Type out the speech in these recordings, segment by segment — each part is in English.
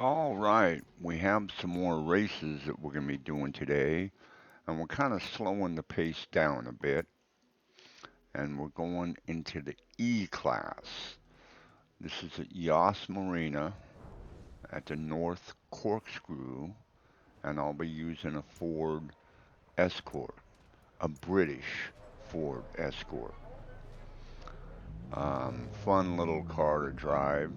All right, we have some more races that we're going to be doing today, and we're kind of slowing the pace down a bit, and we're going into the E class. This is at Yas Marina at the North Corkscrew, and I'll be using a Ford Escort, a British Ford Escort. Fun little car to drive.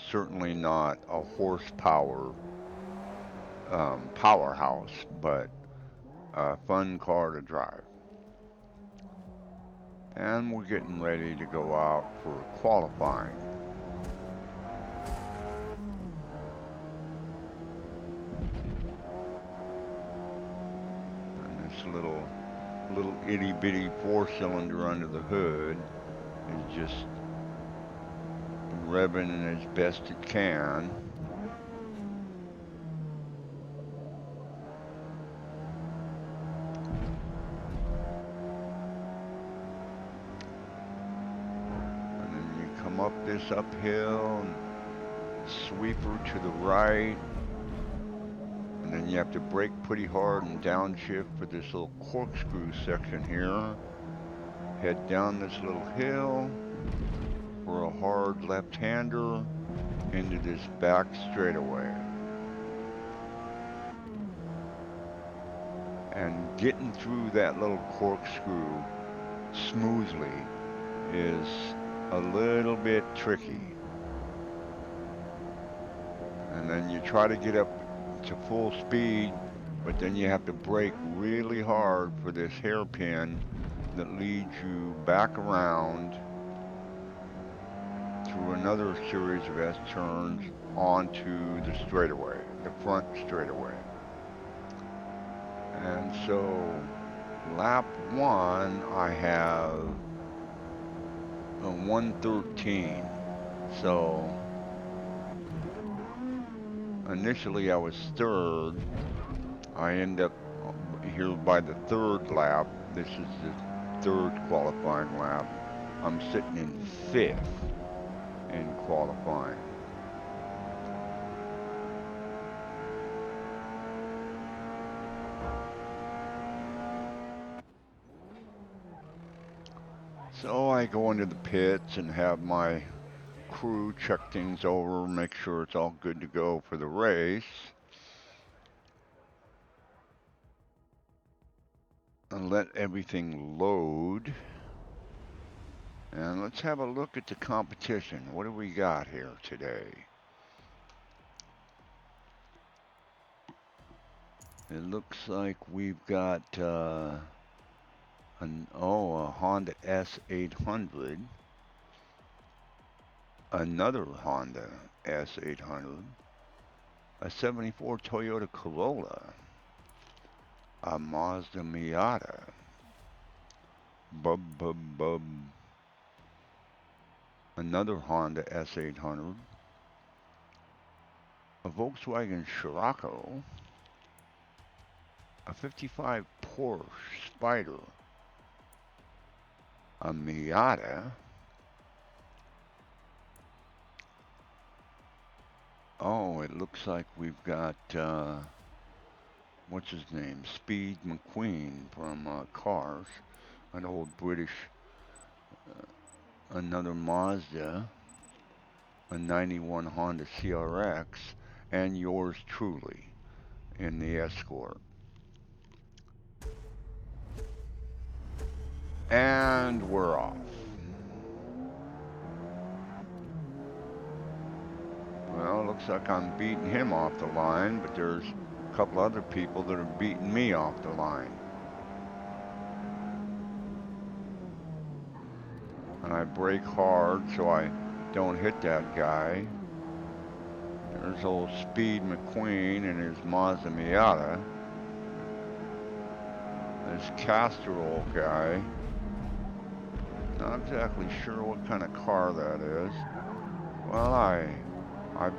Certainly not a horsepower powerhouse, but a fun car to drive. And we're getting ready to go out for qualifying. And this little itty bitty four cylinder under the hood is just revving as best it can. And then you come up this uphill and sweeper to the right. And then you have to brake pretty hard and downshift for this little corkscrew section here. Head down this little hill for a hard left-hander into this back straightaway. And getting through that little corkscrew smoothly is a little bit tricky. And then you try to get up to full speed, but then you have to brake really hard for this hairpin that leads you back around through another series of S turns onto the straightaway, the front straightaway. And so lap one, I have a 113. So initially I was third. I end up here by the third lap. This is the third qualifying lap. I'm sitting in fifth in qualifying. So I go into the pits and have my crew check things over, make sure it's all good to go for the race, and let everything load. And let's have a look at the competition. What do we got here today? It looks like we've got a Honda S800, another Honda S800, a 74 Toyota Corolla, a Mazda Miata, bub bub bub, another Honda S800, a Volkswagen Scirocco, a 55 Porsche Spider, a Miata. Oh, it looks like we've got, what's his name? Speed McQueen from Cars, an old British, another Mazda, a 91 Honda CRX, and yours truly in the Escort. And we're off. Well, it looks like I'm beating him off the line, but there's a couple other people that are beating me off the line. And I brake hard so I don't hit that guy. There's old Speed McQueen and his Mazda Miata. This castor oil guy. Not exactly sure what kind of car that is. Well, I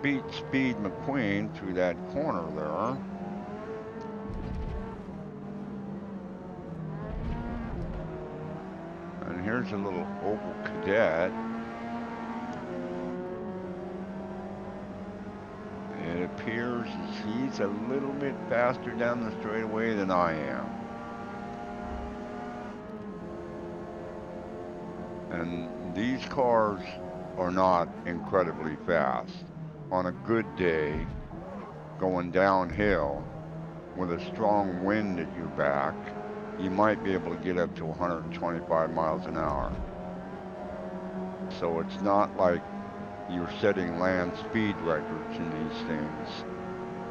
beat Speed McQueen through that corner there. And here's a little Opel Kadett. appears as he's a little bit faster down the straightaway than I am. And these cars are not incredibly fast. On a good day, going downhill with a strong wind at your back, you might be able to get up to 125 miles an hour. So it's not like you're setting land speed records in these things,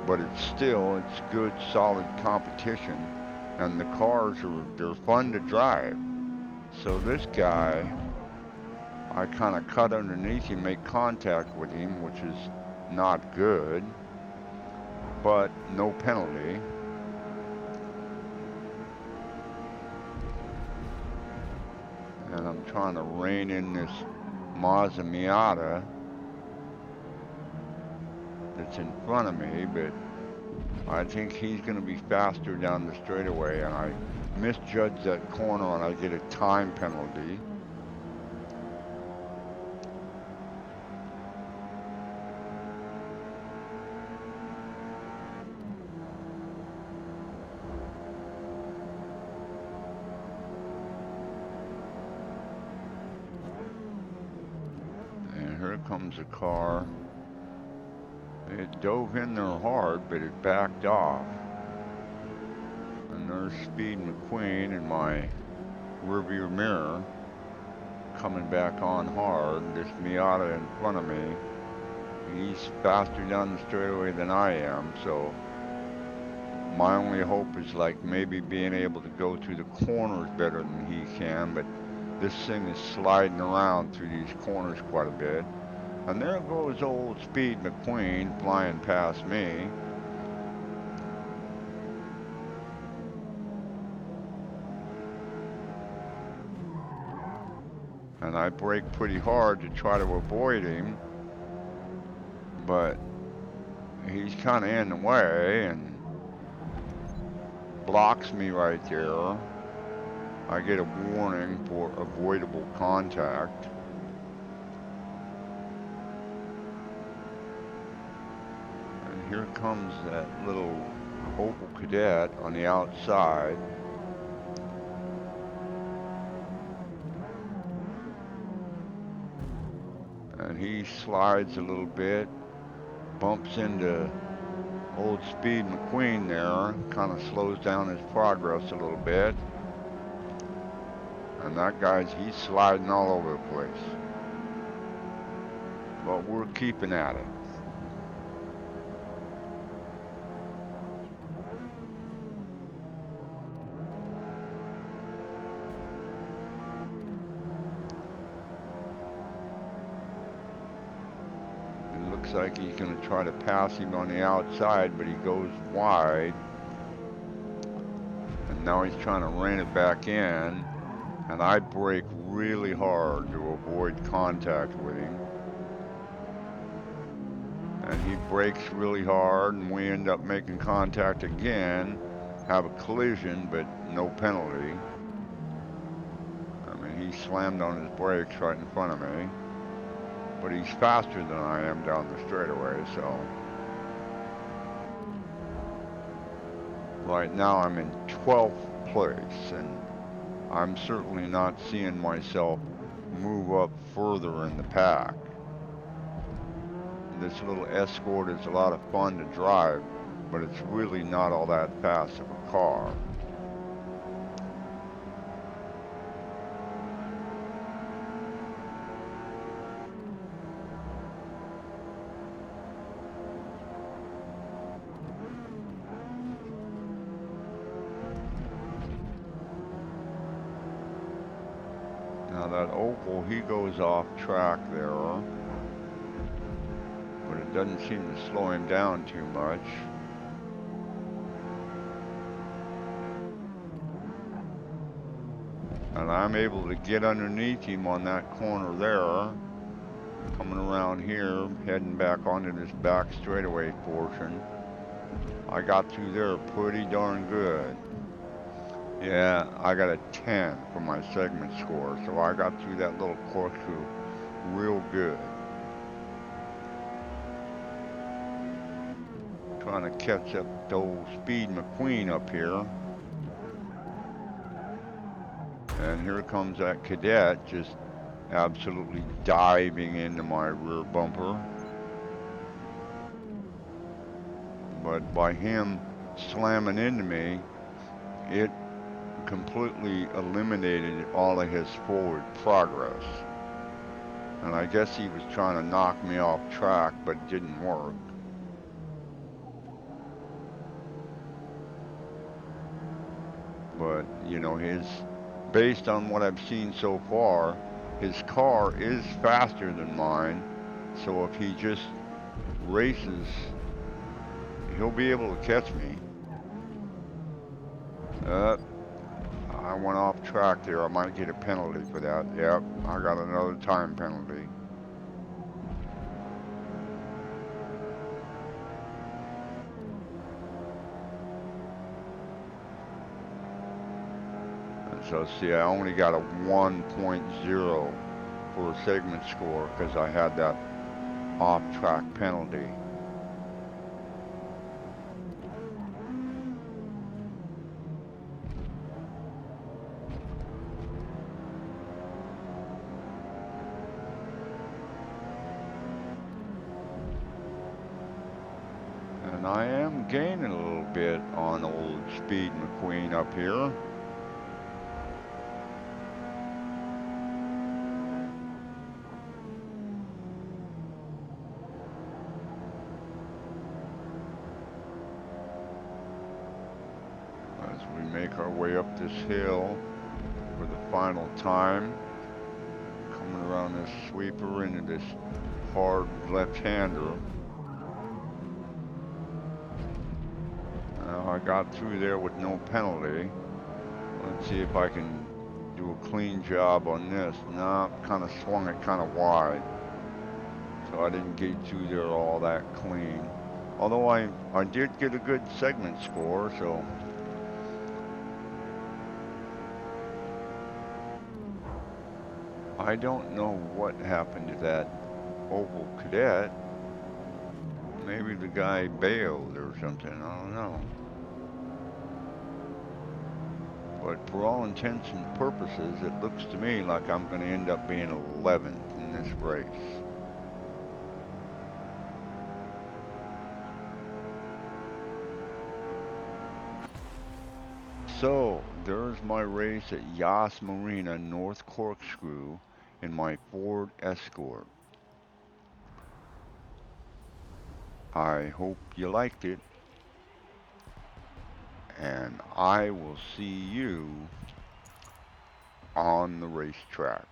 but it's good, solid competition, and the cars they're fun to drive. So this guy, I kind of cut underneath him, make contact with him, which is not good, but no penalty. And I'm trying to rein in this Mazda Miata that's in front of me, but I think he's going to be faster down the straightaway, and I misjudged that corner and I get a time penalty. And here comes a car. It dove in there hard, but it backed off. And there's Speed McQueen in my rearview mirror coming back on hard. This Miata in front of me, he's faster down the straightaway than I am, so my only hope is like maybe being able to go through the corners better than he can, but this thing is sliding around through these corners quite a bit. And there goes old Speed McQueen flying past me. And I brake pretty hard to try to avoid him, but he's kind of in the way and blocks me right there. I get a warning for avoidable contact. And here comes that little Opel Kadett on the outside. And he slides a little bit, bumps into old Speed McQueen there, kind of slows down his progress a little bit. And that he's sliding all over the place. But we're keeping at it. It looks like he's going to try to pass him on the outside, but he goes wide. And now he's trying to rein it back in. And I brake really hard to avoid contact with him. And he brakes really hard, and we end up making contact again, have a collision, but no penalty. I mean, he slammed on his brakes right in front of me, but he's faster than I am down the straightaway, so. Right now I'm in 12th place, and I'm certainly not seeing myself move up further in the pack. This little Escort is a lot of fun to drive, but it's really not all that fast of a car. Now that Opel, he goes off track there, but it doesn't seem to slow him down too much. And I'm able to get underneath him on that corner there, coming around here, heading back onto this back straightaway portion. I got through there pretty darn good. Yeah, I got a 10 for my segment score, so I got through that little corkscrew real good. trying to catch up to old Speed McQueen up here. And here comes that cadet just absolutely diving into my rear bumper. But by him slamming into me, it completely eliminated all of his forward progress. And I guess he was trying to knock me off track, but it didn't work. But, you know, based on what I've seen so far, his car is faster than mine. So if he just races, he'll be able to catch me. I went off track there. I might get a penalty for that. Yep, I got another time penalty. And so see, I only got a 1.0 for a segment score because I had that off-track penalty. And I am gaining a little bit on old Speed McQueen up here. As we make our way up this hill for the final time. Coming around this sweeper into this hard left-hander. Now I got through there with no penalty. Let's see if I can do a clean job on this. No, kind of swung it kind of wide. So I didn't get through there all that clean. Although I did get a good segment score, so. I don't know what happened to that Opel Cadet. Maybe the guy bailed or something, I don't know. But for all intents and purposes, it looks to me like I'm going to end up being 11th in this race. So, there's my race at Yas Marina, North Corkscrew, in my Ford Escort. I hope you liked it, and I will see you on the racetrack.